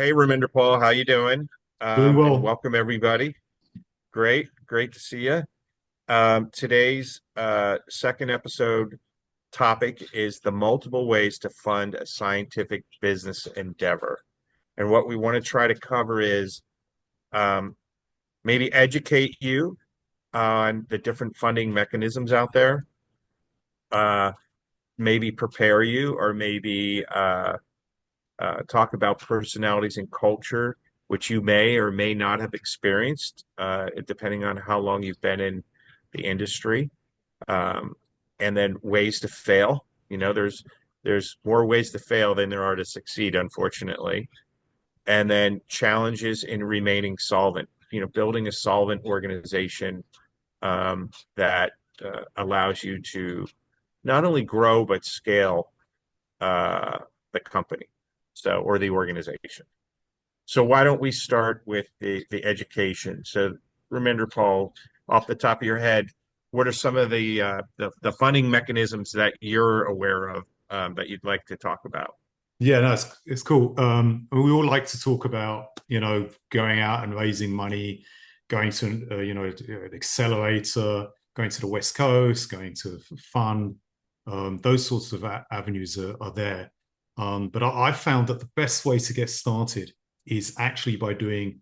Hey, Raminderpal, how you doing? Doing And well. welcome everybody. Great to see you. Today's second episode topic is the multiple ways to fund a scientific business endeavor. And what we want to try to cover is um, maybe educate you on the different funding mechanisms out there, uh, maybe prepare you, or maybe talk about personalities and culture, which you may or may not have experienced, depending on how long you've been in the industry, um, and then ways to fail. There's more ways to fail than there are to succeed, unfortunately. And then challenges in remaining solvent. Building a solvent organization that allows you to not only grow but scale uh, the company, or the organization. So why don't we start with the education? So remember, Paul, off the top of your head, what are some of the funding mechanisms that you're aware of that you'd like to talk about? Yeah, no, it's cool. We all like to talk about, going out and raising money, going to, an accelerator, going to the West Coast, going to fund. Those sorts of avenues are there. But I found that the best way to get started is actually by doing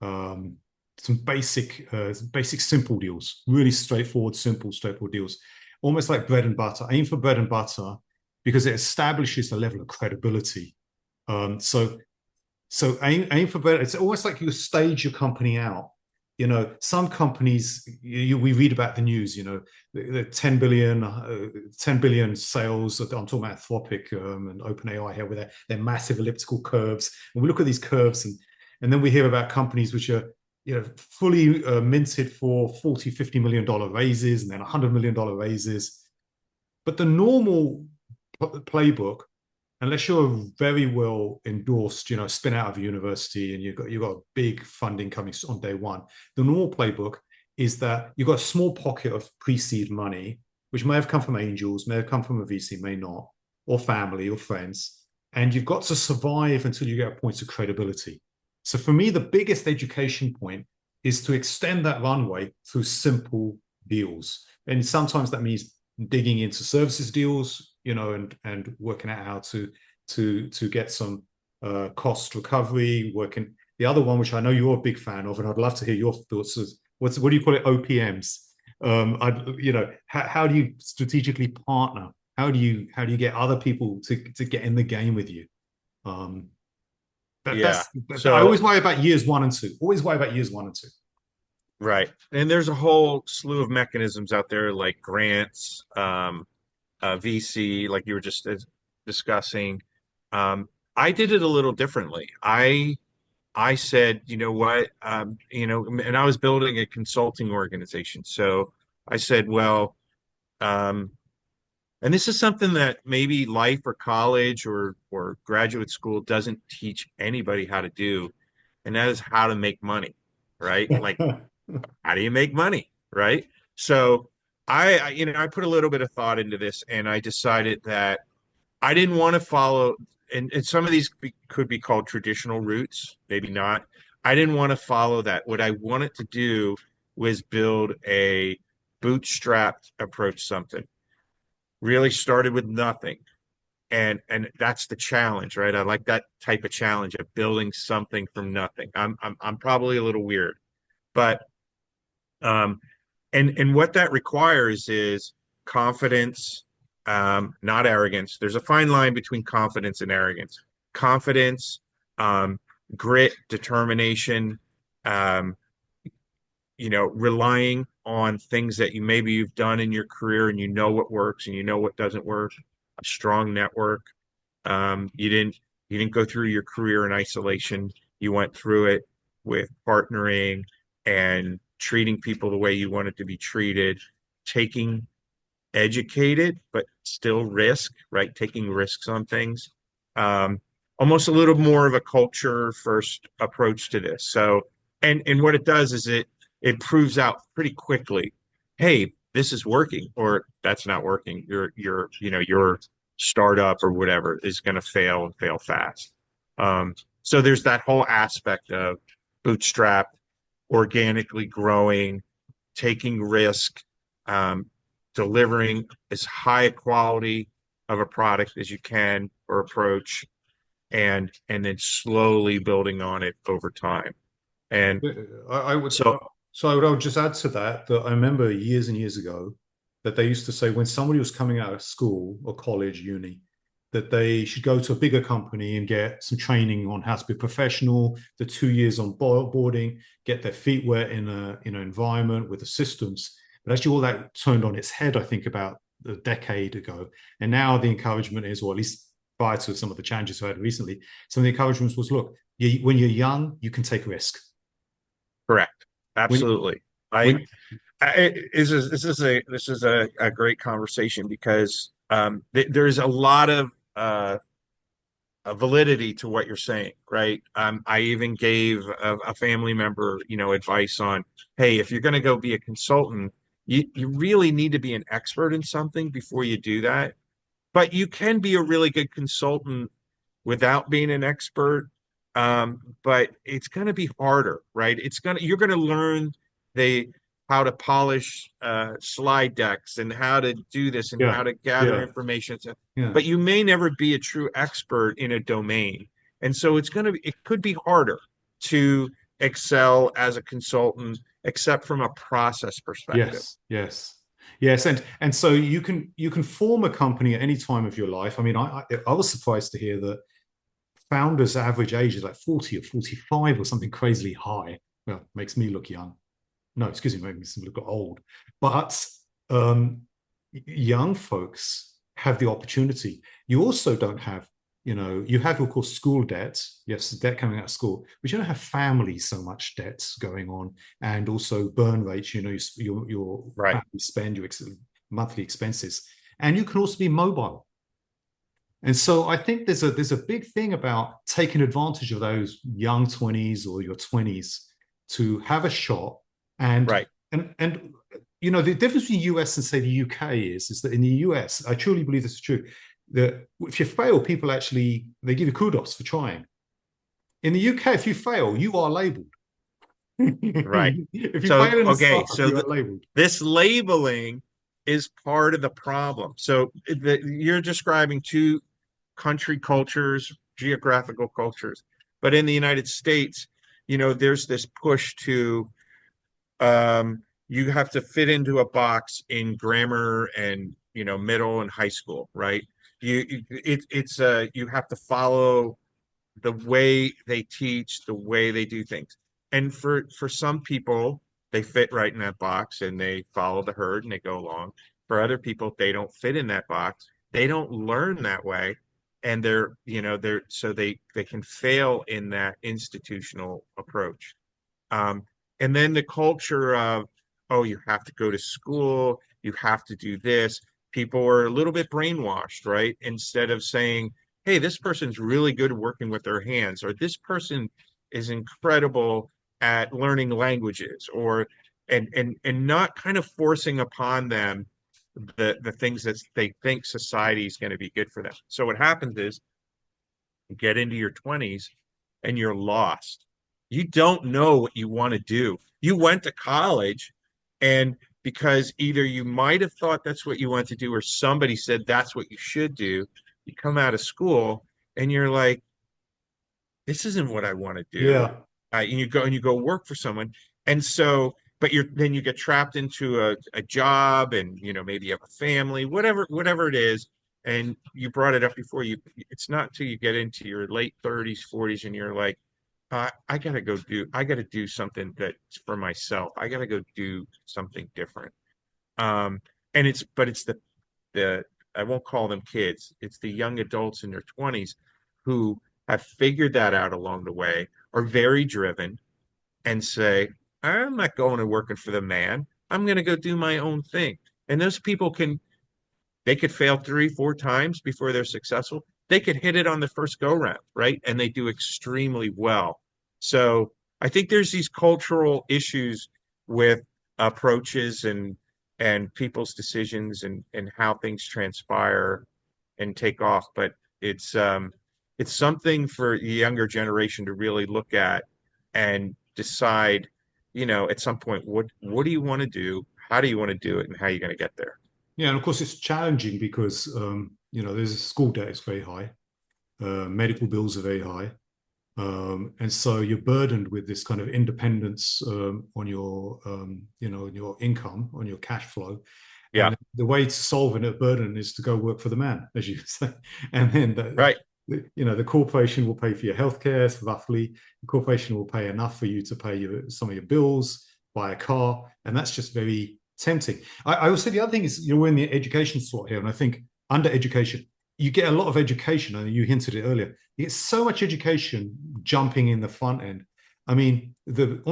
some basic simple deals, really straightforward, simple, straightforward deals, almost like bread and butter. Aim for bread and butter because it establishes a level of credibility. So aim for bread. It's almost like you stage your company out. Some companies we read about the news. The 10 billion sales. I'm talking about Anthropic and OpenAI here with their massive elliptical curves. And we look at these curves and then we hear about companies which are fully minted for 40, $50 million raises and then $100 million raises. But the normal playbook, unless you're very well endorsed, spin out of a university and you've got big funding coming on day one, the normal playbook is that you've got a small pocket of pre-seed money, which may have come from angels, may have come from a VC, may not, or family or friends, and you've got to survive until you get a point of credibility. So for me, the biggest education point is to extend that runway through simple deals. And sometimes that means digging into services deals, and working out how to get some cost recovery. Working the other one, which I know you're a big fan of, and I'd love to hear your thoughts. Is what do you call it? OPMs. How do you strategically partner? How do you get other people to get in the game with you? Um, Yeah. I always So worry about years one and two. Always worry about years one and two. right, and there's a whole slew of mechanisms out there like grants, VC, like you were just discussing. Um, I did it a little differently. I said, you know what, and I was building a consulting organization. So I said, well, um, and this is something that maybe life or college or graduate school doesn't teach anybody how to do, and that is how to make money, right? Like, how do you make money, right? So I put a little bit of thought into this, and I decided that I didn't want to follow, and some of these could be called traditional routes, maybe not. I didn't want to follow that. What I wanted to do was build a bootstrapped approach, something. Really started with nothing. And that's the challenge, right? I like that type of challenge of building something from nothing. I'm probably a little weird, but um, and what that requires is confidence, not arrogance. There's a fine line between confidence and arrogance. Confidence, um, grit, determination, um, relying on things that you've done in your career and you know what works and you know what doesn't work. A strong network. You didn't go through your career in isolation. You went through it with partnering and treating people the way you wanted to be treated, taking educated but still risk, right? Taking risks on things. Um, Almost a little more of a culture first approach to this. So, and what it does is it proves out pretty quickly, hey, this is working or that's not working. Your startup or whatever is going to fail and fail fast. Um, So there's that whole aspect of bootstrap, organically growing, taking risk, um, delivering as high a quality of a product as you can or approach, and then slowly building on it over time. And I would so, I would just add to that that I remember years and years ago that they used to say when somebody was coming out of school or college, uni, that they should go to a bigger company and get some training on how to be professional, the 2 years on boarding, get their feet wet in a environment with the systems. But actually, all that turned on its head, I think, about a decade ago. And now the encouragement is, or at least prior to some of the challenges we had recently, some of the encouragement was, look, when you're young, you can take risk. correct, When absolutely. I, when this is a great conversation because there's a lot of validity to what you're saying, right? I even gave a family member, advice on, hey, if you're going to go be a consultant, you really need to be an expert in something before you do that. But you can be a really good consultant without being an expert. But it's going to be harder, right? You're going to learn the how to polish slide decks and how to do this and how yeah, to gather yeah, information. yeah, But you may never be a true expert in a domain, and so it could be harder to excel as a consultant, except from a process perspective. yes, yes, yes, and so you can form a company at any time of your life. I mean, I was surprised to hear that founders' average age is like 40 or 45 or something crazily high. Well, makes me look young. No, excuse me, makes me look old. But um, young folks have the opportunity. You also don't have, you have, of course, school debt. Yes, debt coming out of school, but you don't have family so much debt going on, and also burn rates. Your Right. family spend your monthly expenses, and you can also be mobile. And so I think there's a big thing about taking advantage of those young 20s or your 20s to have a shot. And Right. and the difference between the US and say the UK is that in the US, I truly believe this is true, that if you fail, people actually they give you kudos for trying. In the UK, if you fail, you are labeled. Right. If you So, fail in a okay. startup, you are labeled. This labeling is part of the problem. So you're describing two country cultures, geographical cultures. But in the United States, there's this push to you have to fit into a box in grammar and middle and high school, right? You have to follow the way they teach, the way they do things. And for some people, they fit right in that box and they follow the herd and they go along. For other people, they don't fit in that box. They don't learn that way. And they're so they can fail in that institutional approach. Um, and then the culture of, oh, you have to go to school, you have to do this. People are a little bit brainwashed, right? Instead of saying, hey, this person's really good at working with their hands, or this person is incredible at learning languages, or and not kind of forcing upon them the things that they think society is going to be good for them. So what happens is you get into your 20s and you're lost. You don't know what you want to do. You went to college, and because either you might have thought that's what you want to do or somebody said that's what you should do, you come out of school and you're like, this isn't what I want to do. Yeah. And you go work for someone. And so, but then you get trapped into a job and maybe you have a family, whatever it is. And you brought it up before it's not until you get into your late 30s, 40s, and you're like, I gotta do something that's for myself. I gotta go do something different. Um, but it's the I won't call them kids. It's the young adults in their 20s who have figured that out along the way, are very driven, and say, I'm not going and working for the man. I'm going to go do my own thing. And those people they could fail three, four times before they're successful. They could hit it on the first go round, right? And they do extremely well. So I think there's these cultural issues with approaches and people's decisions and how things transpire and take off. But it's it's something for the younger generation to really look at and decide, at some point, what do you want to do? How do you want to do it? And how are you going to get there? Yeah, and of course it's challenging because there's school debt is very high, medical bills are very high, and so you're burdened with this kind of independence on your on your income, on your cash flow. Yeah, And the way to solve a burden is to go work for the man, as you say. And then right. the corporation will pay for your healthcare, roughly. The corporation will pay enough for you to pay some of your bills, buy a car, and that's just very tempting. I would say the other thing is, we're in the education slot here, and I think under education, you get a lot of education, and you hinted it earlier. You get so much education jumping in the front end. I mean, the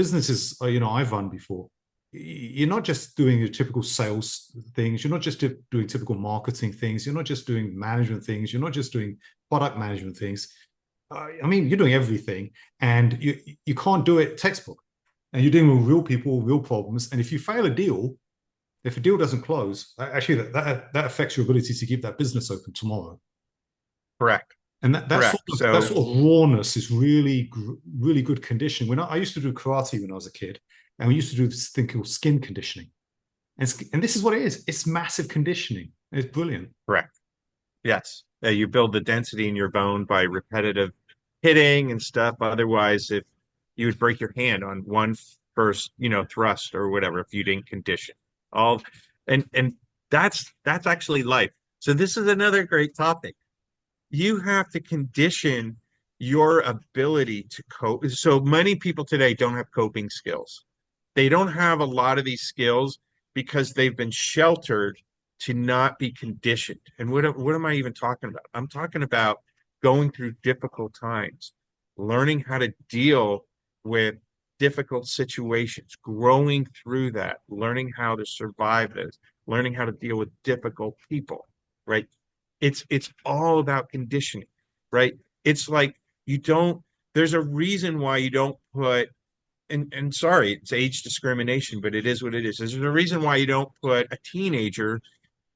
businesses I've run before, you're not just doing your typical sales things. You're not just doing typical marketing things. You're not just doing management things. You're not just doing product management things. I mean, you're doing everything, and you can't do it textbook. And you're dealing with real people, real problems. And if you fail a deal, if a deal doesn't close, actually that affects your ability to keep that business open tomorrow. Correct. And that Correct. sort of rawness is really, really good conditioning. I used to do karate when I was a kid, and we used to do this thing called skin conditioning. And this is what it is. It's massive conditioning. It's brilliant. Correct. Yes. You build the density in your bone by repetitive hitting and stuff. Otherwise, if you would break your hand on one first, thrust or whatever, if you didn't condition all, and that's actually life. So this is another great topic. You have to condition your ability to cope. So many people today don't have coping skills. They don't have a lot of these skills because they've been sheltered to not be conditioned. And what am I even talking about? I'm talking about going through difficult times, learning how to deal with difficult situations, growing through that, learning how to survive those, learning how to deal with difficult people, right? It's all about conditioning, right? It's like there's a reason why you don't put, and sorry, it's age discrimination, but it is what it is. There's a reason why you don't put a teenager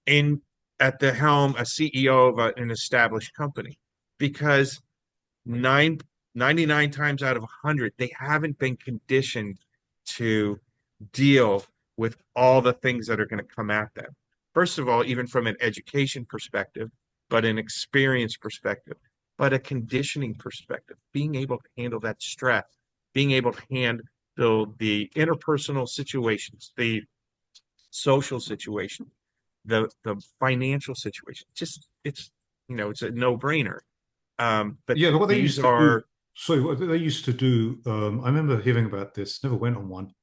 in at the helm, a CEO of an established company, because 99 times out of 100, they haven't been conditioned to deal with all the things that are going to come at them. First of all, even from an education perspective, but an experience perspective, but a conditioning perspective, being able to handle that stress, being able to handle the interpersonal situations, the social situation, the financial situation. It's a no-brainer. But Yeah, what they these used to do. are So what they used to do, I remember hearing about this, never went on one,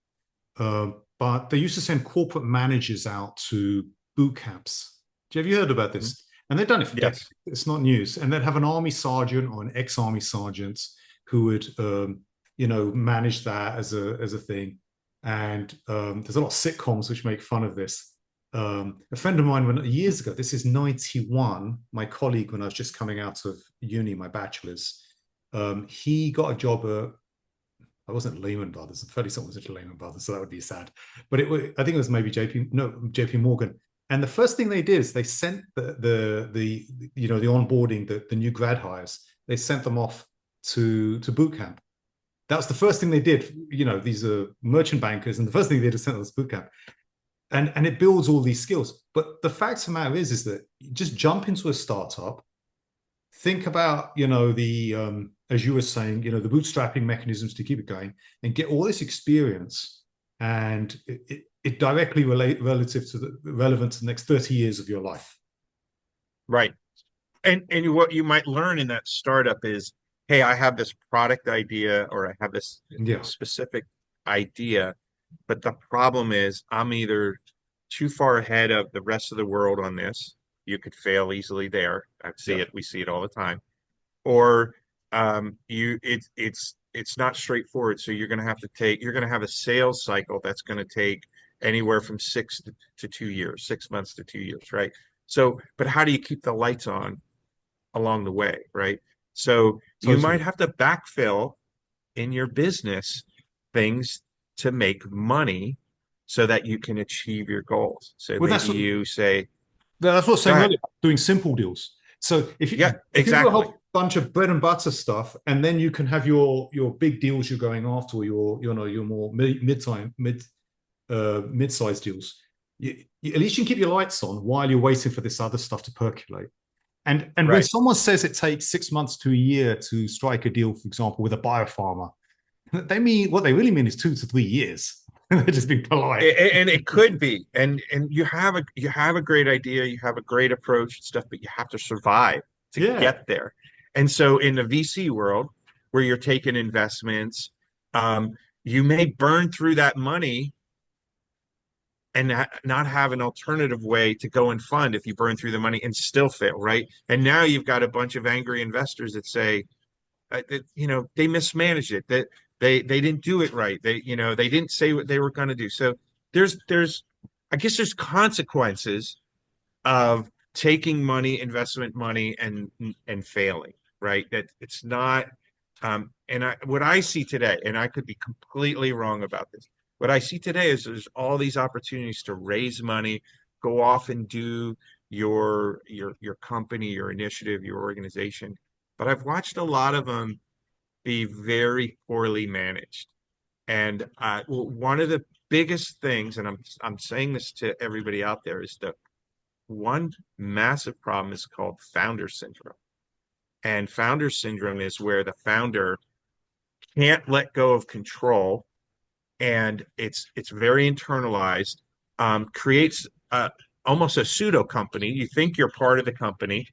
but they used to send corporate managers out to boot camps. Have you heard about this? And they've done it for decades. yes, It's not news. And they'd have an army sergeant or an ex-army sergeant who would, manage that as a thing. And there's a lot of sitcoms which make fun of this. A friend of mine, years ago, this is 91, my colleague, when I was just coming out of uni, my bachelor's, he got a job at, I wasn't Lehman Brothers, 30 something was at Lehman Brothers, so that would be sad. But I think it was maybe JP Morgan. And the first thing they did is they sent the onboarding, the new grad hires, they sent them off to boot camp. That was the first thing they did. These are merchant bankers, and the first thing they did is send them to boot camp. And it builds all these skills. But the fact of the matter is that you just jump into a startup, think about, as you were saying, the bootstrapping mechanisms to keep it going, and get all this experience, and it directly relative to the relevant to the next 30 years of your life. right. And what you might learn in that startup is, hey, I have this product idea, or I have this specific idea, but the problem is I'm either too far ahead of the rest of the world on this. You could fail easily there. We see it all the time. Or it's not straightforward. So you're going to have a sales cycle that's going to take anywhere from 2 years, 6 months to 2 years, right? So, but how do you keep the lights on along the way, right? So you might have to backfill in your business things to make money so that you can achieve your goals. So maybe you say, that's what I was saying earlier, doing simple deals. So if you exactly. bunch of bread and butter stuff, and then you can have your big deals you're going after, or your more mid-sized deals. At least you can keep your lights on while you're waiting for this other stuff to percolate. And when Right. someone says it takes 6 months to a year to strike a deal, for example, with a biopharma, they mean what they really mean is 2 to 3 years. They're just being polite. And it could be, and you have a great idea, you have a great approach and stuff, but you have to survive to Yeah, get there. And so in the VC world, where you're taking investments, um, you may burn through that money and not have an alternative way to go and fund if you burn through the money and still fail, right? And now you've got a bunch of angry investors that say, that, they mismanaged it, that they didn't do it right, they didn't say what they were going to do. So there's I guess there's consequences of taking money, investment money, and failing, right? That it's not and what I see today, and I could be completely wrong about this, what I see today is there's all these opportunities to raise money, go off and do your company, your initiative, your organization. But I've watched a lot of them be very poorly managed. And one of the biggest things, and I'm saying this to everybody out there, is that one massive problem is called founder syndrome. And founder syndrome is where the founder can't let go of control, and it's very internalized, creates almost a pseudo company. You think you're part of the company,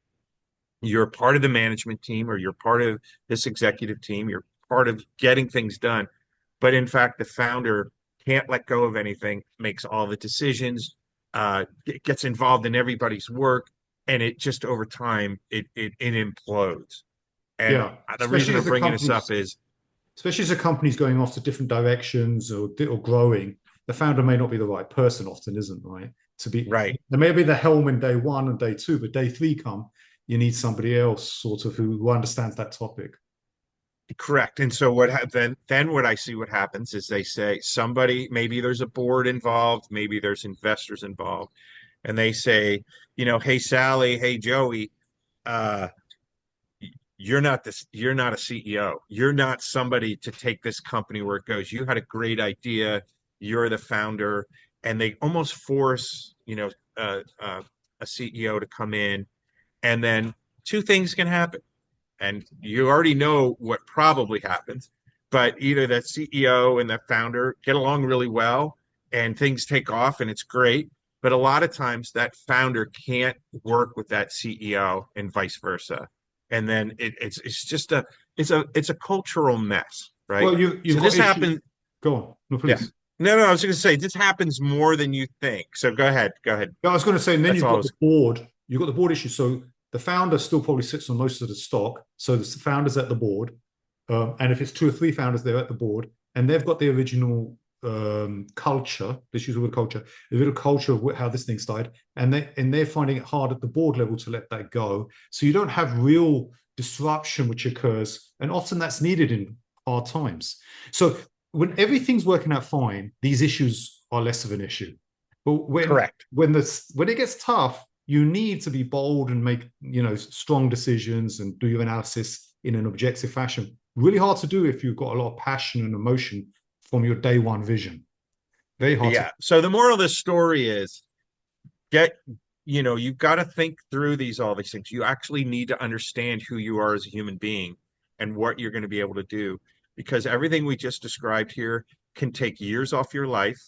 you're part of the management team, or you're part of this executive team, you're part of getting things done. But in fact, the founder can't let go of anything, makes all the decisions, gets involved in everybody's work, and it just over time it implodes. And yeah. the reason I'm bringing this up is Especially as a company's going off to different directions or growing, the founder may not be the right person. Often isn't right to be. right. There may be the helm in day one and day two, but day three come, you need somebody else sort of who understands that topic. Correct. And so then what I see what happens is they say somebody, maybe there's a board involved, maybe there's investors involved, and they say, hey Sally, hey Joey, uh, you're not a CEO. You're not somebody to take this company where it goes. You had a great idea. You're the founder, and they almost force, a CEO to come in, and then two things can happen. And you already know what probably happens, but either that CEO and that founder get along really well and things take off and it's great. But a lot of times that founder can't work with that CEO and vice versa. And then it's just it's a cultural mess, right? Well, you've So got this issues. happens. Go on, no, Yeah. please. No, I was going to say this happens more than you think. So go ahead. Go ahead. Yeah, I was going to say, and then That's you've all I got the was. board. You've got the board issue. So the founder still probably sits on most of the stock. So the founder's at the board, and if it's two or three founders, they're at the board, and they've got the original culture. Let's use the word culture. The little culture of how this thing started, and they're finding it hard at the board level to let that go. So you don't have real disruption which occurs, and often that's needed in hard times. So when everything's working out fine, these issues are less of an issue. But Correct. when it gets tough, you need to be bold and make strong decisions and do your analysis in an objective fashion. Really hard to do if you've got a lot of passion and emotion from your day one vision. Very hard to. Yeah. So the moral of the story is get you've got to think through all these things. You actually need to understand who you are as a human being and what you're going to be able to do, because everything we just described here can take years off your life.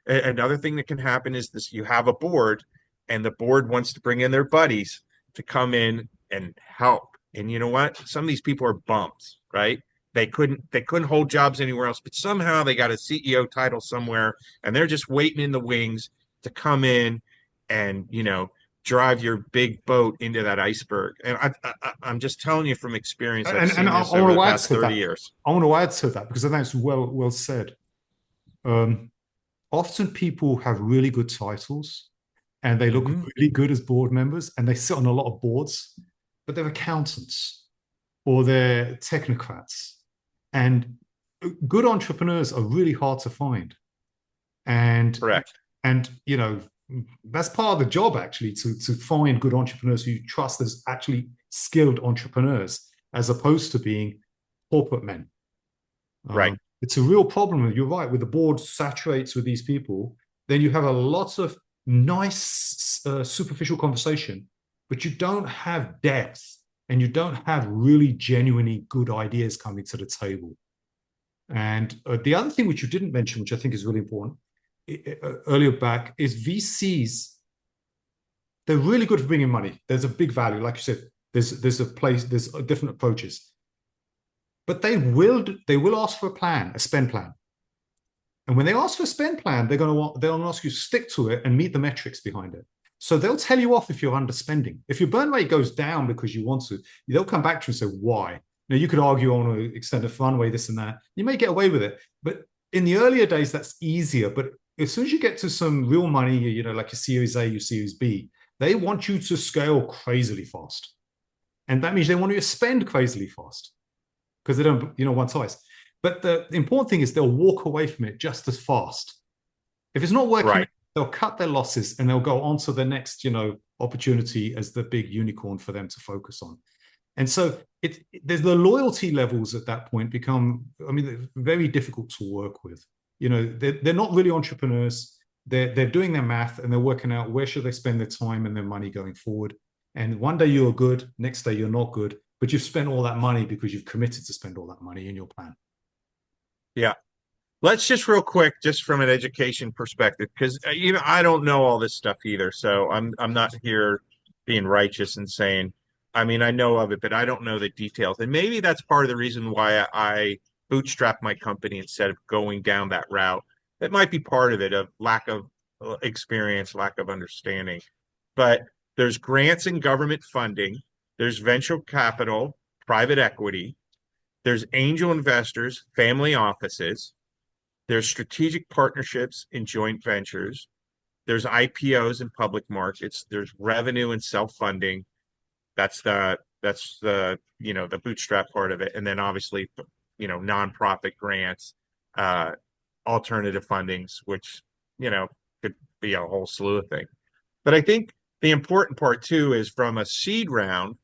Another thing that can happen is this: you have a board, and the board wants to bring in their buddies to come in and help. And you know what? Some of these people are bums, right? They couldn't hold jobs anywhere else, but somehow they got a CEO title somewhere, and they're just waiting in the wings to come in and drive your big boat into that iceberg. And I'm just telling you from experience, I've And seen I this over want the to add past to 30 that. years. I want to add to that because I think it's well said. Um, Often people have really good titles and they look Mhm. really good as board members and they sit on a lot of boards, but they're accountants or they're technocrats. And good entrepreneurs are really hard to find. And Correct. and that's part of the job actually to find good entrepreneurs who you trust as actually skilled entrepreneurs as opposed to being corporate men. Right. It's a real problem. You're right. With the board saturates with these people, then you have a lot of nice, superficial conversation, but you don't have depth and you don't have really genuinely good ideas coming to the table. And the other thing which you didn't mention, which I think is really important, earlier back, is VCs. They're really good for bringing money. There's a big value, like you said. There's a place. There's different approaches, but they will ask for a plan, a spend plan. And when they ask for a spend plan, they'll ask you to stick to it and meet the metrics behind it. So they'll tell you off if you're underspending. If your burn rate goes down because you want to, they'll come back to you and say why. Now you could argue on an extended runway, this and that. You may get away with it, but in the earlier days that's easier. But as soon as you get to some real money, like your Series A, your Series B, they want you to scale crazily fast, and that means they want you to spend crazily fast because they don't, want twice. But the important thing is they'll walk away from it just as fast. If it's not working, Right. they'll cut their losses and they'll go on to the next, opportunity as the big unicorn for them to focus on. And so there's the loyalty levels at that point become, very difficult to work with. They're not really entrepreneurs. They're doing their math and they're working out where should they spend their time and their money going forward. And one day you're good, next day you're not good, but you've spent all that money because you've committed to spend all that money in your plan. Yeah. Let's just real quick, just from an education perspective, because I don't know all this stuff either. So I'm not here being righteous and saying, I know of it, but I don't know the details. And maybe that's part of the reason why I bootstrap my company instead of going down that route. That might be part of it, of lack of experience, lack of understanding. But there's grants and government funding, there's venture capital, private equity, there's angel investors, family offices, there's strategic partnerships in joint ventures, there's IPOs in public markets, there's revenue and self-funding. That's the bootstrap part of it. And then obviously, nonprofit grants, alternative fundings, which, could be a whole slew of things. But I think the important part too is from a seed round,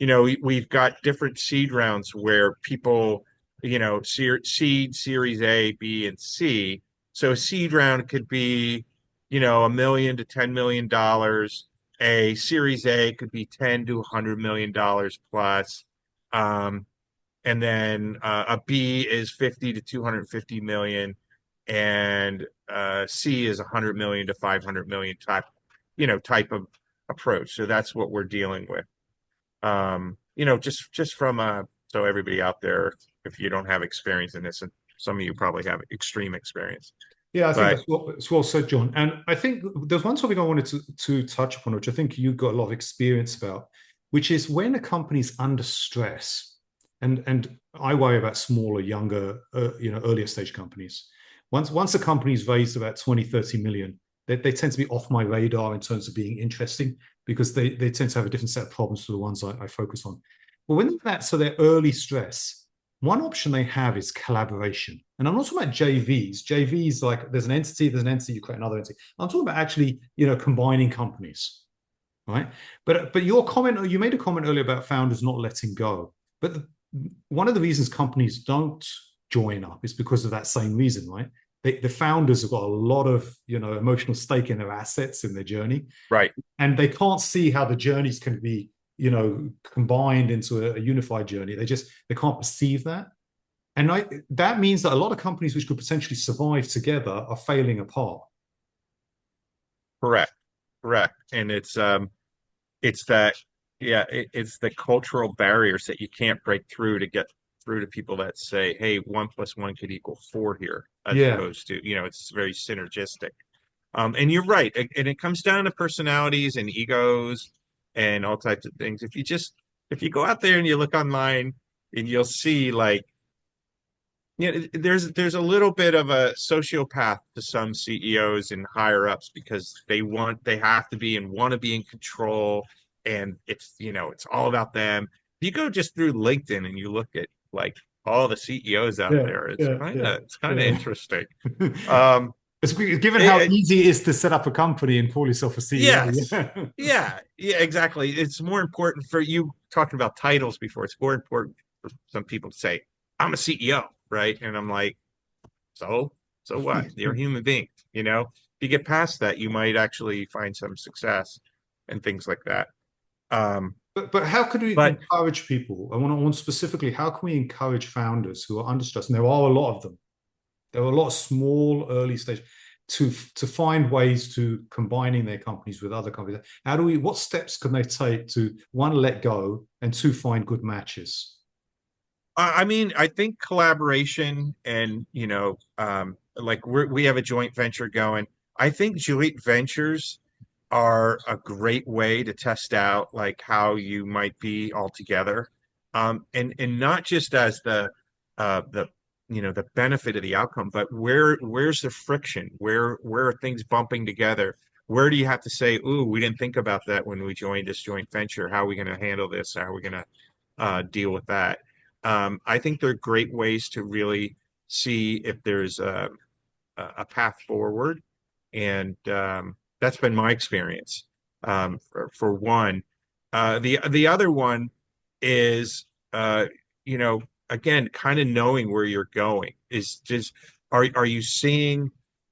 we've got different seed rounds where people, seed series A, B, and C. So a seed round could be, $1 million to $10 million. A series A could be 10 to $100 million plus. And then a B is 50 to 250 million. And C is 100 million to 500 million type of approach. So that's what we're dealing with. Just from so everybody out there, if you don't have experience in this, and some of you probably have extreme experience. Yeah, I think that's well said, John. And I think there's one topic I wanted to touch upon, which I think you've got a lot of experience about, which is when a company's under stress. And I worry about smaller, younger, earlier stage companies. Once a company's raised about 20, 30 million, they tend to be off my radar in terms of being interesting because they tend to have a different set of problems to the ones I focus on. But when that's so they're early stress, one option they have is collaboration. And I'm not talking about JVs. JVs, like there's an entity, you create another entity. I'm talking about actually, combining companies, right? But you made a comment earlier about founders not letting go. But one of the reasons companies don't join up is because of that same reason, right? The founders have got a lot of, emotional stake in their assets in their journey. Right. And they can't see how the journeys can be, combined into a unified journey. They can't perceive that. And that means that a lot of companies which could potentially survive together are failing apart. Correct. And it's that, it's the cultural barriers that you can't break through to get through to people that say, hey, 1 + 1 could equal 4 here, as opposed to, it's very synergistic. And you're right. And it comes down to personalities and egos and all types of things. If you go out there and you look online and you'll see there's a little bit of a sociopath to some CEOs and higher ups because they have to be and want to be in control. And it's all about them. If you go just through LinkedIn and you look at all the CEOs out there, it's kind of interesting. Given how It- easy it is to set up a company and call yourself a CEO. yes. Yeah. Yeah, exactly. It's more important for you talking about titles before. It's more important for some people to say, I'm a CEO, right? And I'm like, so, so what? You're a human being, you know? If you get past that, you might actually find some success and things like that. Um, But how could we but encourage people? I want specifically, how can we encourage founders who are under stress? And there are a lot of them. There are a lot of small, early stage to find ways to combining their companies with other companies. How do we? What steps can they take to one, let go, and two, find good matches? I mean, I think collaboration and, like we have a joint venture going. I think joint ventures are a great way to test out like how you might be all together. And not just as the the benefit of the outcome, but where's the friction? Where are things bumping together? Where do you have to say, ooh, we didn't think about that when we joined this joint venture. How are we going to handle this? How are we going to deal with that? I think they're great ways to really see if there's a path forward. And that's been my experience for one. The other one is, you know, again, kind of knowing where you're going is just, are you seeing,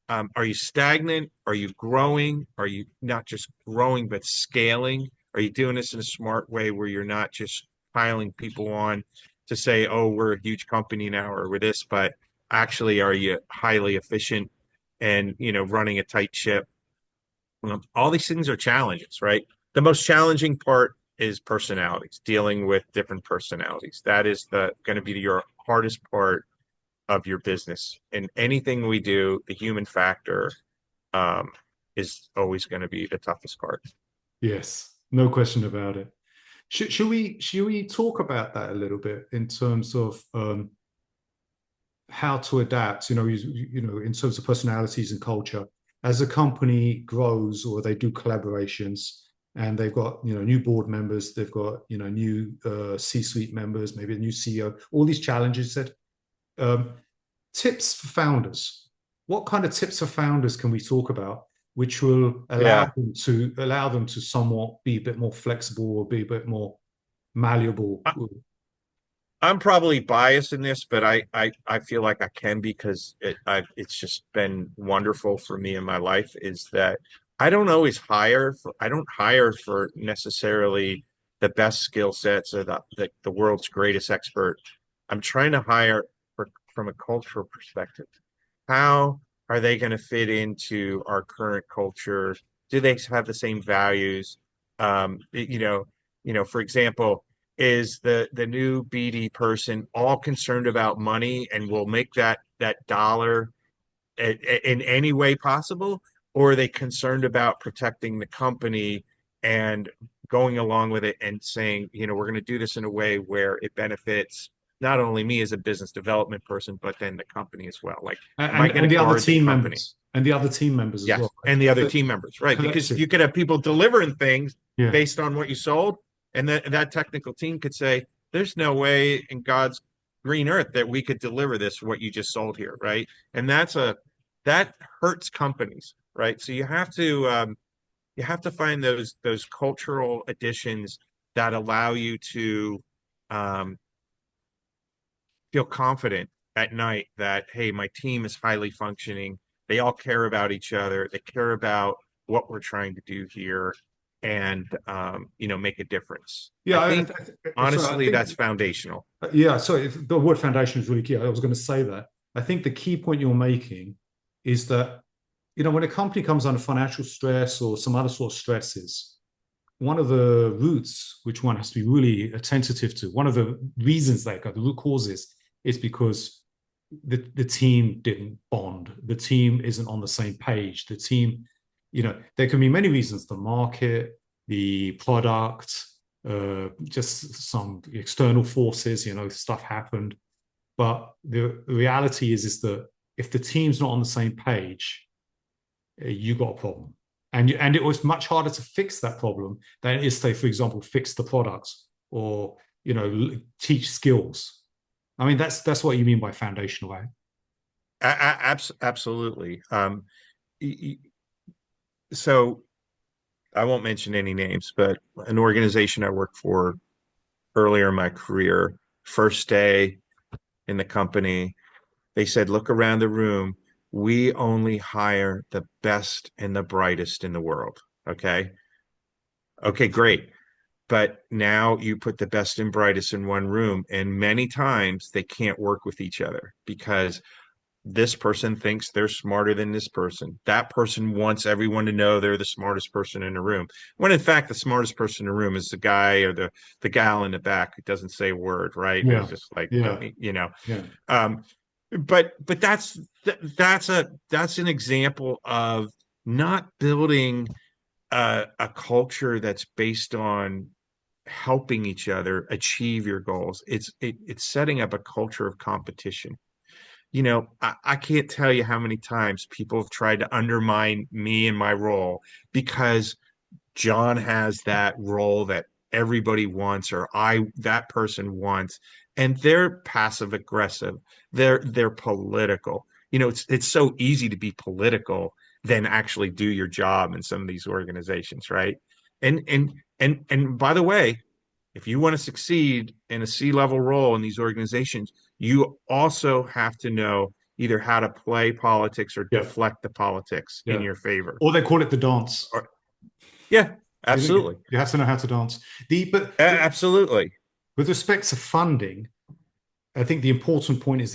are you stagnant? Are you growing? Are you not just growing, but scaling? Are you doing this in a smart way where you're not just piling people on to say, oh, we're a huge company now or we're this, but actually, are you highly efficient and, running a tight ship? All these things are challenges, right? The most challenging part is personalities, dealing with different personalities. That is the going to be your hardest part of your business. And anything we do, the human factor um, is always going to be the toughest part. Yes, no question about it. Should we talk about that a little bit in terms of how to adapt? In terms of personalities and culture, as a company grows or they do collaborations, and they've got new board members, they've got new C-suite members, maybe a new CEO. All these challenges that um, tips for founders. What kind of tips for founders can we talk about, which will Yeah. allow them to somewhat be a bit more flexible or be a bit more malleable? I'm probably biased in this, but I feel like I can because it's just been wonderful for me in my life is that I don't hire for necessarily the best skill sets or the world's greatest expert. I'm trying to hire from a cultural perspective. How are they going to fit into our current culture? Do they have the same values? For example, is the new BD person all concerned about money and will make that dollar in any way possible, or are they concerned about protecting the company and going along with it and saying, we're going to do this in a way where it benefits not only me as a business development person, but then the company as well. Like, am I and going to and the other guard the team company? members and the other team members as Yes, well. and the other So team members, right? Because collective, you could have people delivering things yeah. based on what you sold, and that technical team could say, "There's no way in God's green earth that we could deliver this what you just sold here," right? And that hurts companies, right? So you have to find those cultural additions that allow you to um, feel confident at night that, hey, my team is highly functioning. They all care about each other. They care about what we're trying to do here and, make a difference. I Yeah, think, so I honestly, think that's foundational. yeah. So the word foundation is really key. I was going to say that. I think the key point you're making is that when a company comes under financial stress or some other sort of stresses, one of the roots which one has to be really attentive to, one of the reasons the root causes is because the team didn't bond. The team isn't on the same page. The team, there can be many reasons: the market, the product, just some external forces. Stuff happened. But the reality is that if the team's not on the same page, you got a problem. And it was much harder to fix that problem than it is, say, for example, fix the products or teach skills. I mean, that's what you mean by foundational, right? Absolutely. Y- y- so I won't mention any names, but an organization I worked for earlier in my career, first day in the company, they said, look around the room. We only hire the best and the brightest in the world. Okay. Okay, great. But now you put the best and brightest in one room, and many times they can't work with each other because this person thinks they're smarter than this person. That person wants everyone to know they're the smartest person in the room. When in fact, the smartest person in the room is the guy or the gal in the back who doesn't say a word, right? Who's Yeah, just like, yeah, yeah, Um, but that's an example of not building a culture that's based on helping each other achieve your goals. It's setting up a culture of competition. I can't tell you how many times people have tried to undermine me and my role because John has that role that everybody wants or I that person wants, and they're passive aggressive. They're political. It's so easy to be political than actually do your job in some of these organizations, right? And by the way, if you want to succeed in a C-level role in these organizations, you also have to know either how to play politics or yeah, deflect the politics in yeah. your favor. Or they call it the dance. Or, yeah, absolutely. You have to know how to dance. Absolutely. With respect to funding, I think the important point is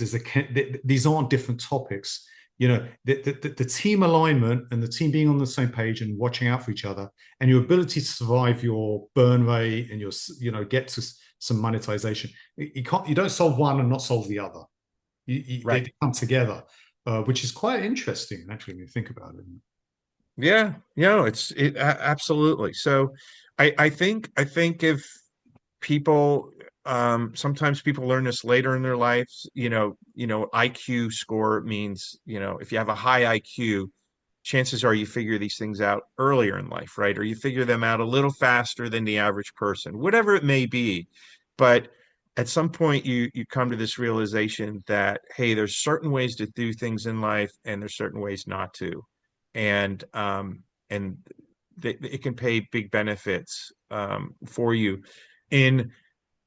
these aren't different topics. The team alignment and the team being on the same page and watching out for each other, and your ability to survive your burn rate and get to some monetization. You don't solve one and not solve the other. They Right. come together, which is quite interesting actually when you think about it. Yeah. Absolutely. So I think if people sometimes people learn this later in their lives, IQ score means, if you have a high IQ, chances are you figure these things out earlier in life, right? Or you figure them out a little faster than the average person, whatever it may be. But at some point you come to this realization that, hey, there's certain ways to do things in life and there's certain ways not to. And it can pay big benefits for you in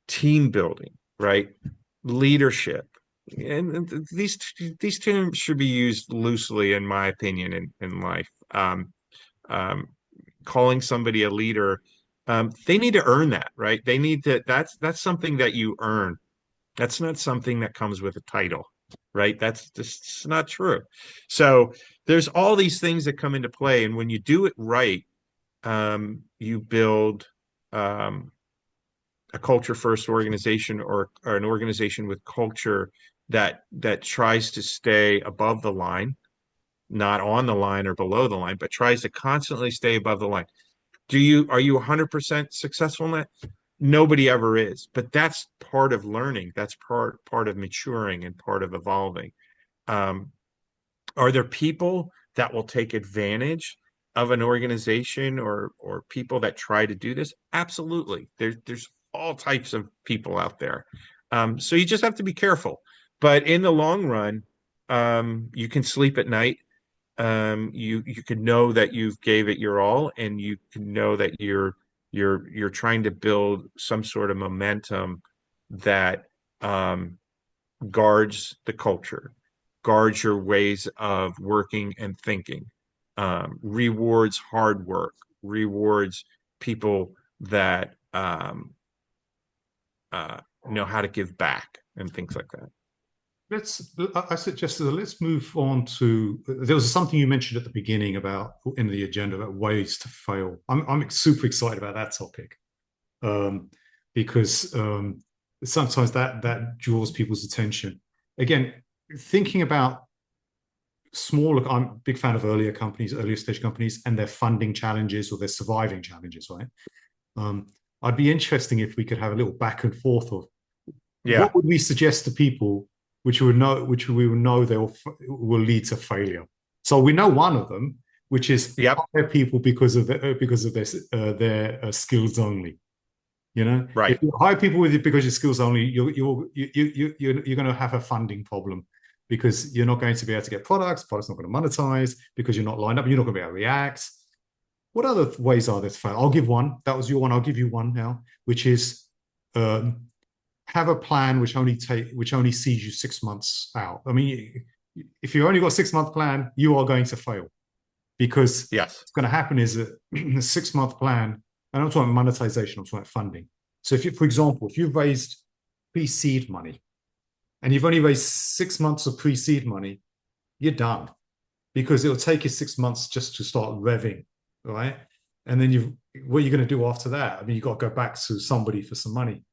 team building, right? Leadership. And these terms should be used loosely, in my opinion, in life. Um, Calling somebody a leader, they need to earn that, right? They need to. That's something that you earn. That's not something that comes with a title, right? That's just not true. So there's all these things that come into play, and when you do it right, you build um, a culture first organization or an organization with culture that tries to stay above the line, not on the line or below the line, but tries to constantly stay above the line. Are you 100% successful in that? Nobody ever is, but that's part of learning. That's part of maturing and part of evolving. Um, are there people that will take advantage of an organization or people that try to do this? Absolutely. There's all types of people out there. So you just have to be careful. But in the long run, you can sleep at night. You can know that you've gave it your all, and you can know that you're trying to build some sort of momentum that guards the culture, guards your ways of working and thinking, rewards hard work, rewards people that know how to give back and things like that. I suggested let's move on to. There was something you mentioned at the beginning about in the agenda about ways to fail. I'm super excited about that topic um, because sometimes that draws people's attention. Again, thinking about smaller. I'm a big fan of earlier stage companies, and their funding challenges or their surviving challenges. Right. I'd be interesting if we could have a little back and forth of Yeah. what would we suggest to people which we will know will lead to failure. So we know one of them, which is Yep. hire people because of their skills only. If Right. you hire people with it because your skills only, you're going to have a funding problem. because you're not going to be able to get products not going to monetize because you're not lined up, you're not going to be able to react. What other ways are there to fail? I'll give one. That was your one. I'll give you one now, which is have a plan which only sees you 6 months out. I mean, if you only got a 6 month plan, you are going to fail, because Yes. what's going to happen is that a 6 month plan, and I'm talking monetization, I'm talking about funding. So if you, for example, if you've raised pre-seed money and you've only raised 6 months of pre-seed money, you're done, because it'll take you 6 months just to start revving, right? And then what are you going to do after that? I mean, you've got to go back to somebody for some money.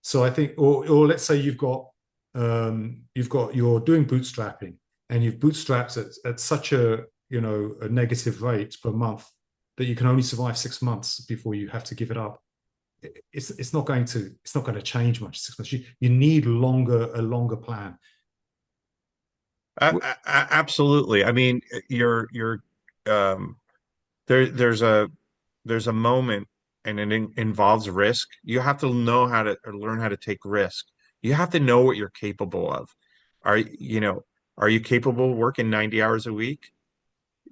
So I think, or let's say you're doing bootstrapping, and you've bootstrapped at such a negative rate per month that you can only survive 6 months before you have to give it up. It's not going to change much. 6 months. You need a longer plan. Absolutely. I mean, um, there's a moment, and it involves risk. You have to know how to learn how to take risk. You have to know what you're capable of. Are you capable of working 90 hours a week?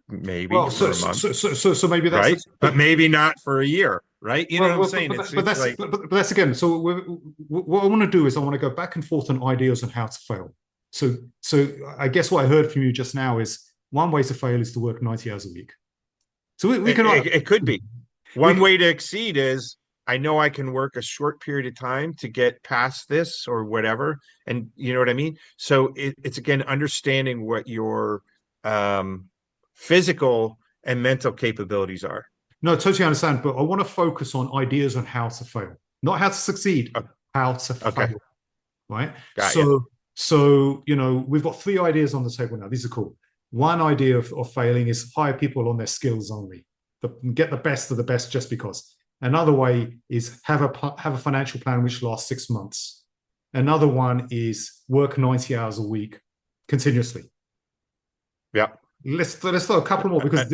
Maybe Well, for a month, so maybe that's right? But maybe not for a year, right? You know what I'm well, saying? but that's again. So what I want to do is I want to go back and forth on ideas on how to fail. So I guess what I heard from you just now is one way to fail is to work 90 hours a week. So we can it could be. we One can, way to exceed is I know I can work a short period of time to get past this or whatever. And you know what I mean? So it's again understanding what your physical and mental capabilities are. no, totally understand, but I want to focus on ideas on how to fail, not how to succeed, O- how to Okay, fail, right? got you. So we've got three ideas on the table now. These are cool. One idea of failing is hire people on their skills only. Get the best of the best just because. Another way is have a financial plan which lasts 6 months. Another one is work 90 hours a week continuously. Yeah. Let's throw a couple more because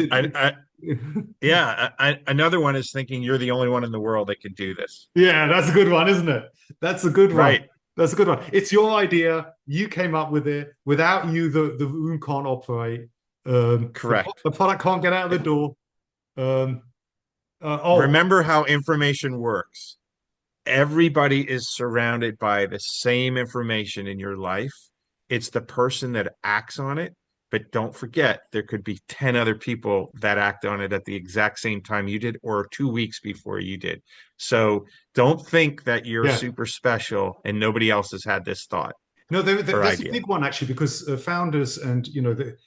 Yeah. Another one is thinking you're the only one in the world that can do this. yeah, that's a good one, isn't it? That's a good one. Right. That's a good one. It's your idea. You came up with it. Without you, the room can't operate. Correct. The product can't get out of the door. Um, oh, Remember how information works. Everybody is surrounded by the same information in your life. It's the person that acts on it. But don't forget, there could be 10 other people that act on it at the exact same time you did, or 2 weeks before you did. So don't think that you're yeah. super special and nobody else has had this thought No, or that's a idea. big one actually, because founders and the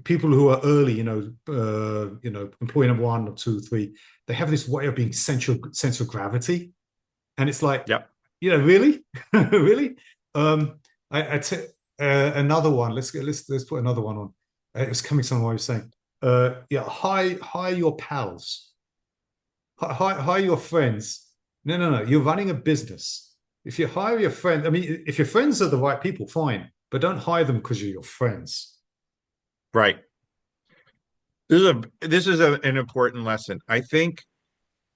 people who are early, employee number one or two, three, they have this way of being sense of gravity, and it's like, Yep. really, really. I another one. Let's put another one on. It's coming somewhere. I was saying, yeah, hire your pals, hire your friends. No. You're running a business. If you hire your friend, I mean, if your friends are the right people, fine, but don't hire them because you're your friends. Right. An important lesson. I think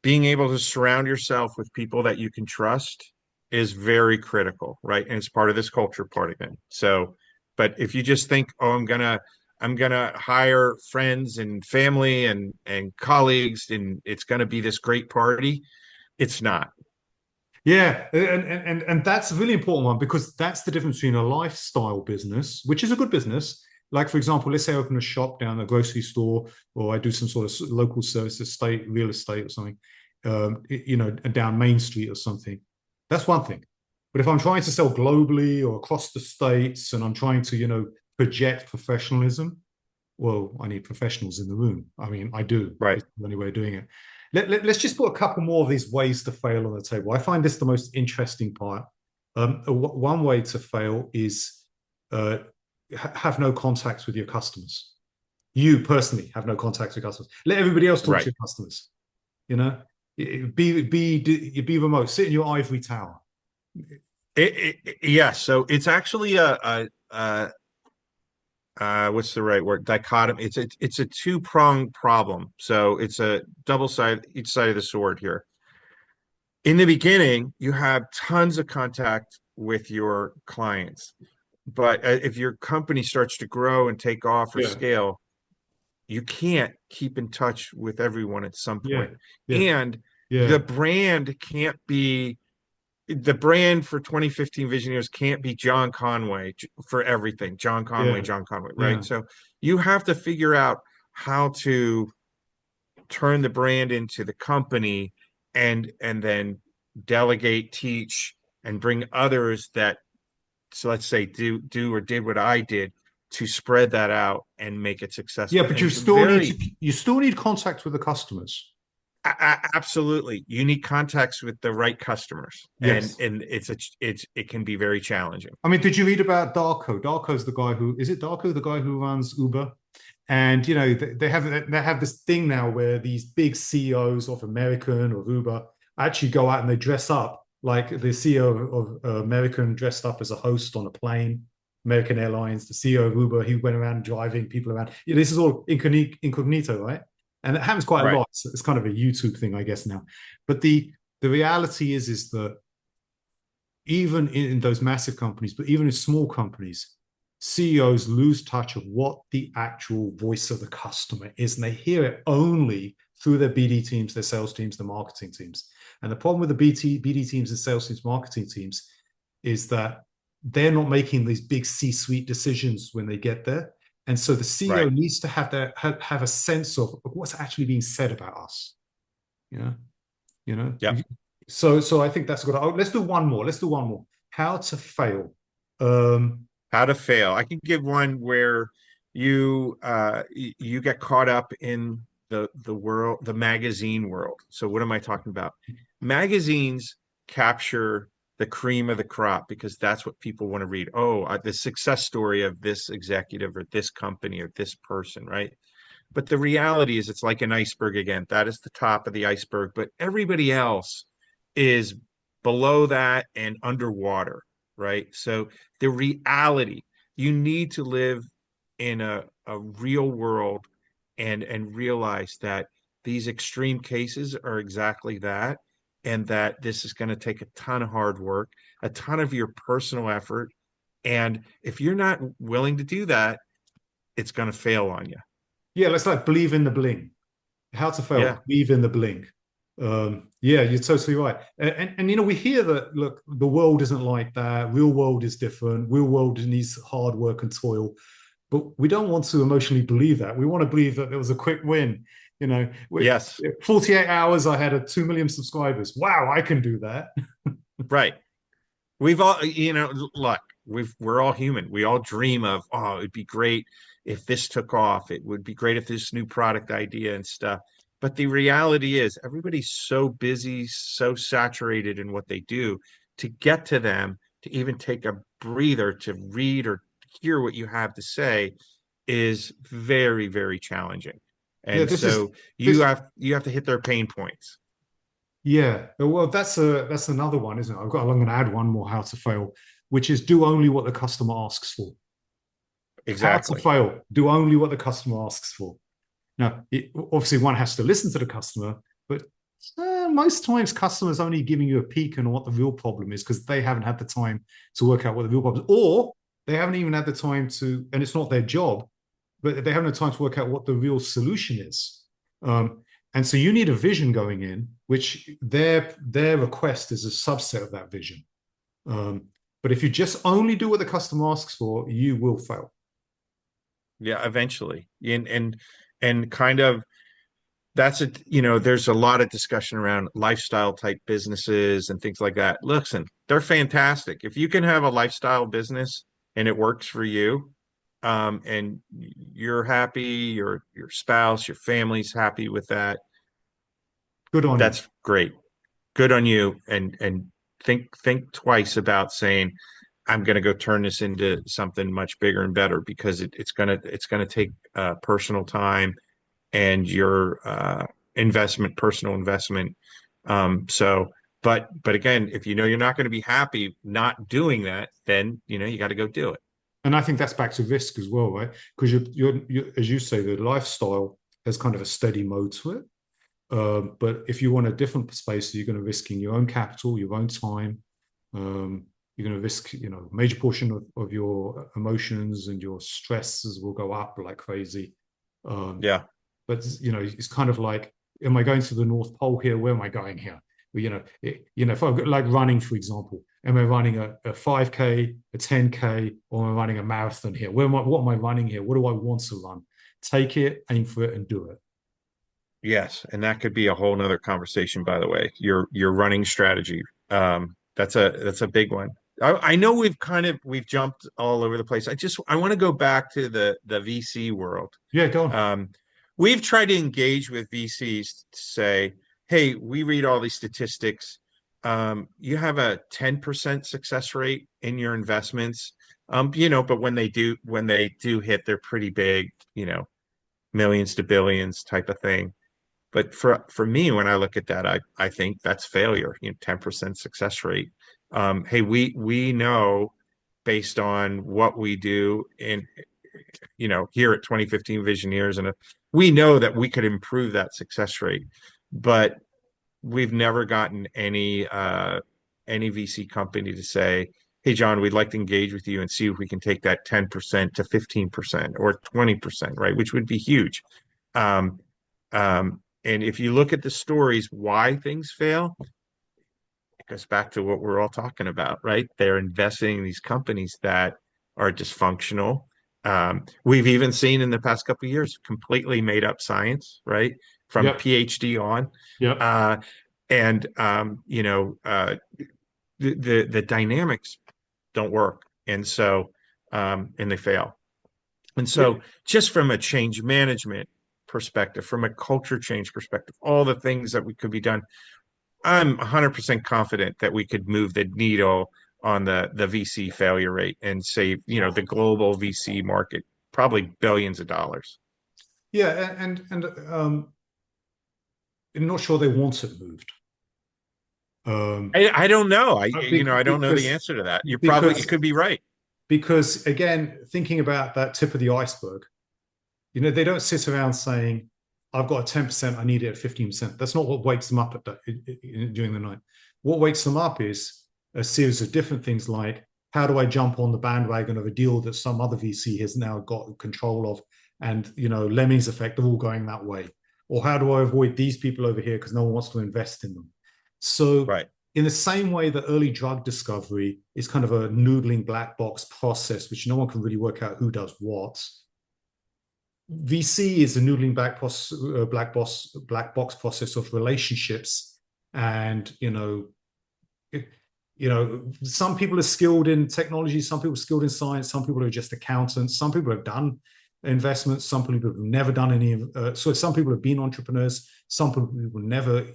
being able to surround yourself with people that you can trust is very critical, right? And it's part of this culture part again. So, but if you just think, oh, I'm gonna hire friends and family and colleagues, and it's gonna be this great party, it's not. Yeah, and that's a really important one, because that's the difference between a lifestyle business, which is a good business. Like, for example, let's say I open a shop down a grocery store, or I do some sort of local service, estate, real estate or something, down Main Street or something. That's one thing. But if I'm trying to sell globally or across the states, and I'm trying to, project professionalism, well, I need professionals in the room. I mean, I do. Right. It's the only way of doing it. Let's just put a couple more of these ways to fail on the table. I find this the most interesting part. One way to fail is have no contacts with your customers. You personally have no contacts with customers. Let everybody else talk to Right. your customers. You know, be remote. Sit in your ivory tower. Yeah. So it's actually what's the right word? Dichotomy. It's a two-pronged problem. So it's a double side, each side of the sword here. In the beginning, you have tons of contact with your clients. but if your company starts to grow and take off or Yeah, scale, you can't keep in touch with everyone at some yeah, point. yeah, And the yeah, brand can't be the brand for 2015 Visioneers can't be John Conway for everything. yeah, John Conway, right? yeah. So you have to figure out how to turn the brand into the company and then delegate, teach, and bring others that, so let's say do or did what I did to spread that out and make it Yeah, successful. but And it's very you still need contact with the customers. absolutely you need contacts with the right customers, Yes. and it can be very challenging. I mean, did you read about Darko? Darko's the guy who, is it Darko, the guy who runs Uber? And you know, they have this thing now where these big CEOs of American or Uber actually go out and they dress up like the CEO of American dressed up as a host on a plane. American Airlines, the CEO of Uber, he went around driving people around. Yeah, this is all incognito, right? And it happens quite a Right, lot. So it's kind of a YouTube thing, I guess now. But the reality is that even in those massive companies, but even in small companies, CEOs lose touch of what the actual voice of the customer is, and they hear it only through their BD teams, their sales teams, the marketing teams. And the problem with the BD teams and sales teams, marketing teams, is that they're not making these big C-suite decisions when they get there. And so the CEO right. needs to have a sense of what's actually being said about us. Yeah, you know. Yep. So I think that's good. Oh, let's do one more. Let's do one more. How to fail. Um, How to fail. I can give one where you get caught up in the world, the magazine world. So what am I talking about? Magazines capture the cream of the crop because that's what people want to read. Oh, the success story of this executive or this company or this person, right? But the reality is it's like an iceberg again. That is the top of the iceberg, but everybody else is below that and underwater, right? So the reality, you need to live in a real world and realize that these extreme cases are exactly that, and that this is going to take a ton of hard work, a ton of your personal effort. And if you're not willing to do that, it's going to fail on you. yeah, let's like believe in the bling. How to fail, Yeah. believe in the bling. Yeah, you're totally right. And you know, we hear that look, the world isn't like that. Real world is different. Real world needs hard work and toil. But we don't want to emotionally believe that. We want to believe that there was a quick win. You know, we, Yes. 48 hours, I had a 2 million subscribers. Wow, I can do that. Right. We've all, look, we're all human. We all dream of, oh, it'd be great if this took off. It would be great if this new product idea and stuff. But the reality is everybody's so busy, so saturated in what they do to get to them, to even take a breather to read or hear what you have to say is very, very challenging. Yeah, And this is so this. you have to hit their pain points. Yeah, well, that's another one, isn't it? I'm going to add one more. How to fail, which is do only what the customer asks for. How to Exactly. fail, do only what the customer asks for. Now, obviously, one has to listen to the customer, but most times customers only giving you a peek on what the real problem is because they haven't had the time to work out what the real problem is, or they haven't even had the time to, and it's not their job, but they haven't had time to work out what the real solution is. And so you need a vision going in, which their request is a subset of that vision. But if you just only do what the customer asks for, you will fail. Yeah, eventually. And kind of that's there's a lot of discussion around lifestyle type businesses and things like that. Listen, they're fantastic. If you can have a lifestyle business and it works for you, and you're happy, your spouse, your family's happy with that, Good on you. that's great. Good on you. And think twice about saying, I'm going to go turn this into something much bigger and better because it's gonna take personal time and your personal investment. So, but again, if you know you're not going to be happy not doing that, then you got to go do it. And I think that's back to risk as well, right? Because as you say, the lifestyle has kind of a steady mode to it. But if you want a different space, you're going to risk in your own capital, your own time. you're going to risk, major portion of your emotions and your stresses will go up like crazy. Um, Yeah. but it's kind of like, am I going to the North Pole here? Where am I going here? Well, if I like running, for example, am I running a 5K, a 10K, or am I running a marathon here? What am I running here? What do I want to run? Take it, aim for it, and do it. Yes, and that could be a whole nother conversation, by the way. Your running strategy. That's a big one. I know we've jumped all over the place. I want to go back to the VC world. Yeah, go on. Um, we've tried to engage with VCs to say, hey, we read all these statistics. You have a 10% success rate in your investments. But when they do hit, they're pretty big, millions to billions type of thing. But for me, when I look at that, I think that's failure. 10% success rate. Hey, we know based on what we do in here at 2015 Visioneers, and we know that we could improve that success rate, but we've never gotten any VC company to say, "Hey, John, we'd like to engage with you and see if we can take that 10% to 15% or 20%, right?" Which would be huge. Um, and if you look at the stories why things fail, it goes back to what we're all talking about, right? They're investing in these companies that are dysfunctional. We've even seen in the past couple of years completely made up science, right? From Yep. PhD on. Yep. Uh, and the dynamics don't work. And they fail. And Yeah. so just from a change management perspective, from a culture change perspective, all the things that we could be done, I'm 100% confident that we could move the needle on the VC failure rate and save, the global VC market, probably billions of dollars. Yeah, and I'm not sure they want it moved. Um, I don't know. I don't know the because answer to that. You because could be right. because again, thinking about that tip of the iceberg, they don't sit around saying, I've got a 10%, I need it at 15%. That's not what wakes them up during the night. What wakes them up is a series of different things like, how do I jump on the bandwagon of a deal that some other VC has now got control of? And, Lemmings effect, they're all going that way. Or how do I avoid these people over here because no one wants to invest in them? So, Right. in the same way that early drug discovery is kind of a noodling black box process, which no one can really work out who does what, VC is a noodling black box process of relationships, and some people are skilled in technology, some people are skilled in science, some people are just accountants, some people have done investments, some people have never done any. So some people have been entrepreneurs, some people never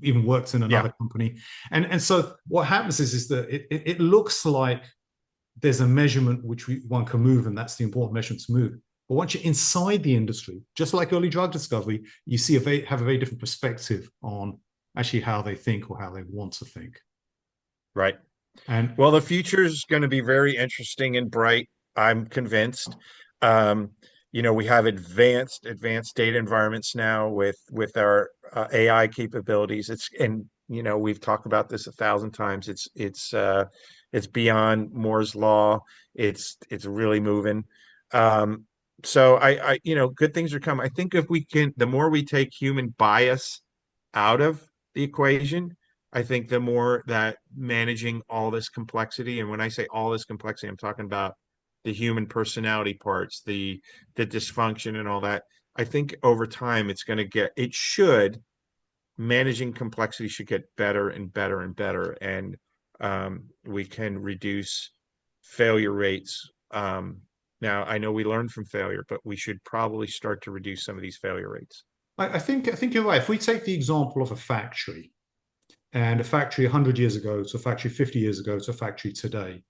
even worked in Yeah. another company, and so what happens is that it looks like there's a measurement which one can move, and that's the important measurement to move. But once you're inside the industry, just like early drug discovery, you have a very different perspective on actually how they think or how they want to think. Right. And Well, the future is going to be very interesting and bright. I'm convinced. Um, we have advanced data environments now with our AI capabilities. We've talked about this 1,000 times. It's beyond Moore's law. It's really moving. Um, so good things are coming. I think if the more we take human bias out of the equation, I think the more that managing all this complexity, and when I say all this complexity, I'm talking about the human personality parts, the dysfunction and all that. I think over time it should managing complexity should get better and better and better, and we can reduce failure rates. Now, I know we learned from failure, but we should probably start to reduce some of these failure rates. I think you're right. If we take the example of a factory, and a factory 100 years ago to a factory 50 years ago to a factory today,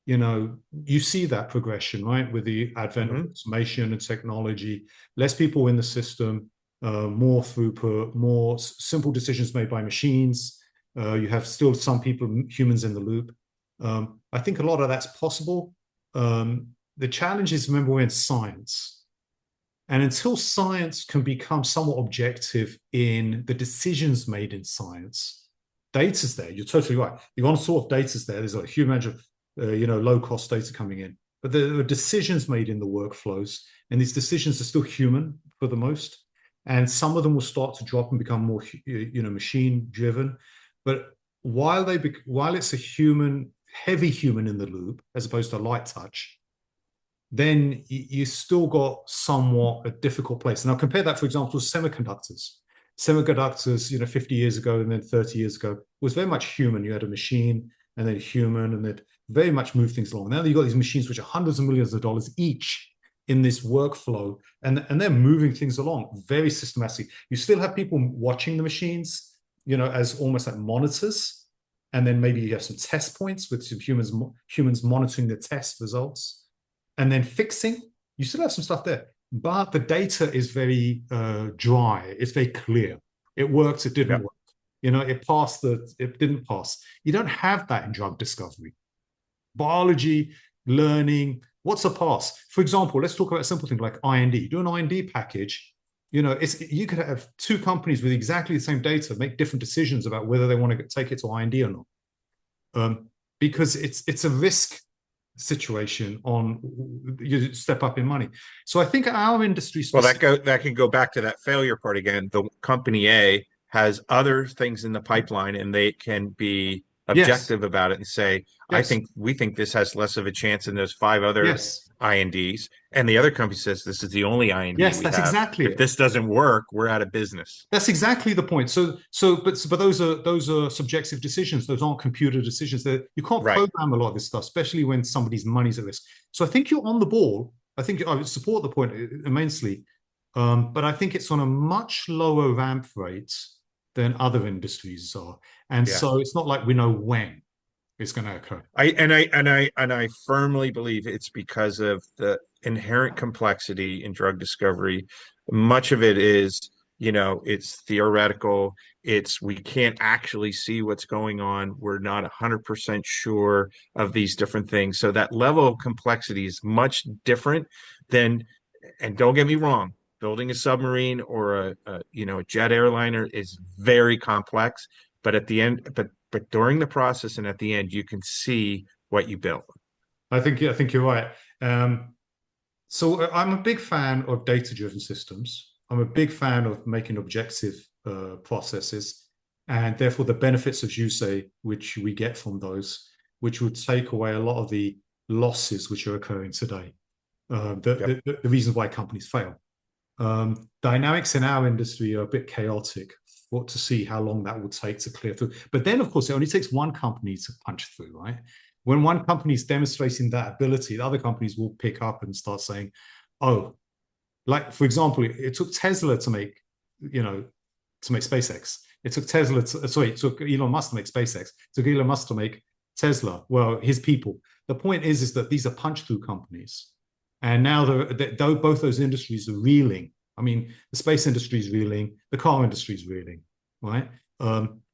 you see that progression, right? With the advent of Hmm. automation and technology, less people in the system, more throughput, more simple decisions made by machines. You have still some people, humans in the loop. I think a lot of that's possible. The challenge is, remember, we're in science. And until science can become somewhat objective in the decisions made in science, data's there. You're totally right. The onslaught of data's there. There's a huge amount of low cost data coming in, but there are decisions made in the workflows, and these decisions are still human for the most. And some of them will start to drop and become more machine driven. But while it's a human, heavy human in the loop as opposed to a light touch, then you still got somewhat a difficult place. Now compare that, for example, to semiconductors. Semiconductors, 50 years ago and then 30 years ago, was very much human. You had a machine and then human, and they'd very much move things along. Now you've got these machines which are hundreds of millions of dollars each in this workflow, and they're moving things along very systematically. You still have people watching the machines, as almost like monitors, and then maybe you have some test points with some humans monitoring the test results, and then fixing. You still have some stuff there, but the data is very dry. It's very clear. It works. It didn't work. It passed. It didn't pass. You don't have that in drug discovery, biology, learning. What's a pass? For example, let's talk about a simple thing like IND. Do an IND package. You could have two companies with exactly the same data make different decisions about whether they want to take it to IND or not, because it's a risk situation on you step up in money. So I think our industry that can go back to that failure part again. The company A has other things in the pipeline, and they can be objective about it and say, we think this has less of a chance than those 5 other INDs. And the other company says this is the only IND we that's have. Exactly if this doesn't work, we're out of business. That's exactly the point. But those are subjective decisions. Those aren't computer decisions. You can't program a lot of this stuff, especially when somebody's money's at risk. So I think you're on the ball. I think I would support the point immensely. But I think it's on a much lower ramp rate than other industries are. And so it's not like we know when it's going to occur. I firmly believe it's because of the inherent complexity in drug discovery. Much of it is, it's theoretical. We can't actually see what's going on. We're not 100% sure of these different things. So that level of complexity is much different than, and don't get me wrong, building a submarine or a jet airliner is very complex, but at the end, but during the process and at the end, you can see what you built. I think you're right. So I'm a big fan of data-driven systems. I'm a big fan of making objective processes, and therefore the benefits, as you say, which we get from those, which would take away a lot of the losses which are occurring today. The reasons why companies fail. Dynamics in our industry are a bit chaotic to see how long that will take to clear through. But then, of course, it only takes one company to punch through, right? When one company is demonstrating that ability, the other companies will pick up and start saying, oh, like, for example, it took Tesla to make, SpaceX. It took Elon Musk to make SpaceX. It took Elon Musk to make Tesla. Well, his people. The point is that these are punch-through companies. And now both those industries are reeling. I mean, the space industry is reeling, the car industry is reeling, right?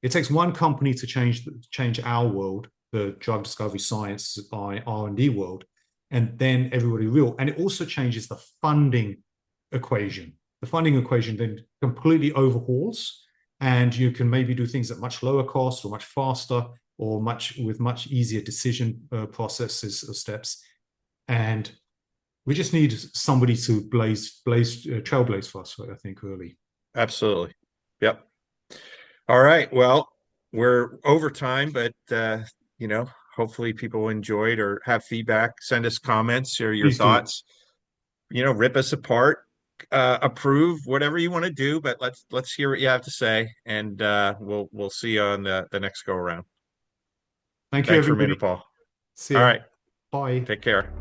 It takes one company to change our world, the drug discovery science R&D world, and then everybody reel. And it also changes the funding equation. The funding equation then completely overhauls, and you can maybe do things at much lower cost or much faster or with much easier decision processes or steps. And we just need somebody to trailblaze for us, I think, early. Absolutely. Yep. All right. Well, we're over time, but hopefully people enjoyed or have feedback. Send us comments or your Please thoughts. Rip us apart, approve, whatever you want to do, but let's hear what you have to say, and we'll see you on the next go around. Thank you, Thanks, everybody. Raminderpal. See All ya. right. Bye. Take care.